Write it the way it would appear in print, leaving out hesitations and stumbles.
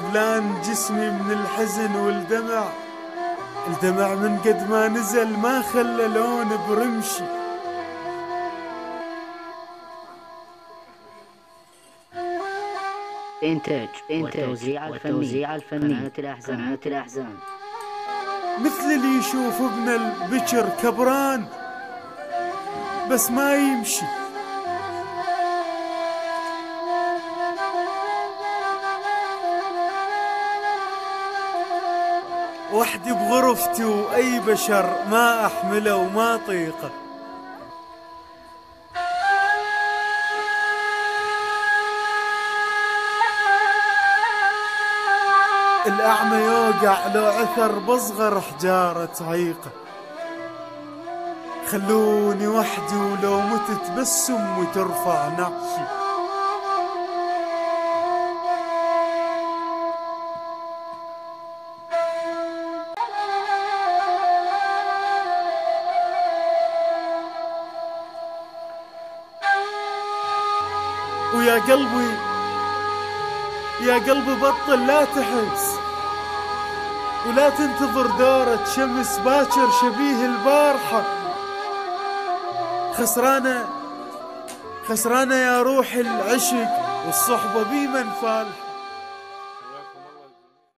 خذلان جسمي من الحزن والدمع، الدمع من قد ما نزل ما خلى لون برمشي. إنتاج والتوزيع الفني قناة الأحزان. مثل اللي يشوف ابن البكر كبران بس ما يمشي، وحدي بغرفتي وأي بشر ما أحمله وما طيقه. الأعمى يوقع لو عثر بصغر حجارة تعيقه. خلوني وحدي ولو متت بس أمي ترفع نعشي. ويا قلبي يا قلبي بطل لا تحس ولا تنتظر دورة شمس باكر شبيه البارحة. خسرانة يا روح العشق والصحبة بي من فالح.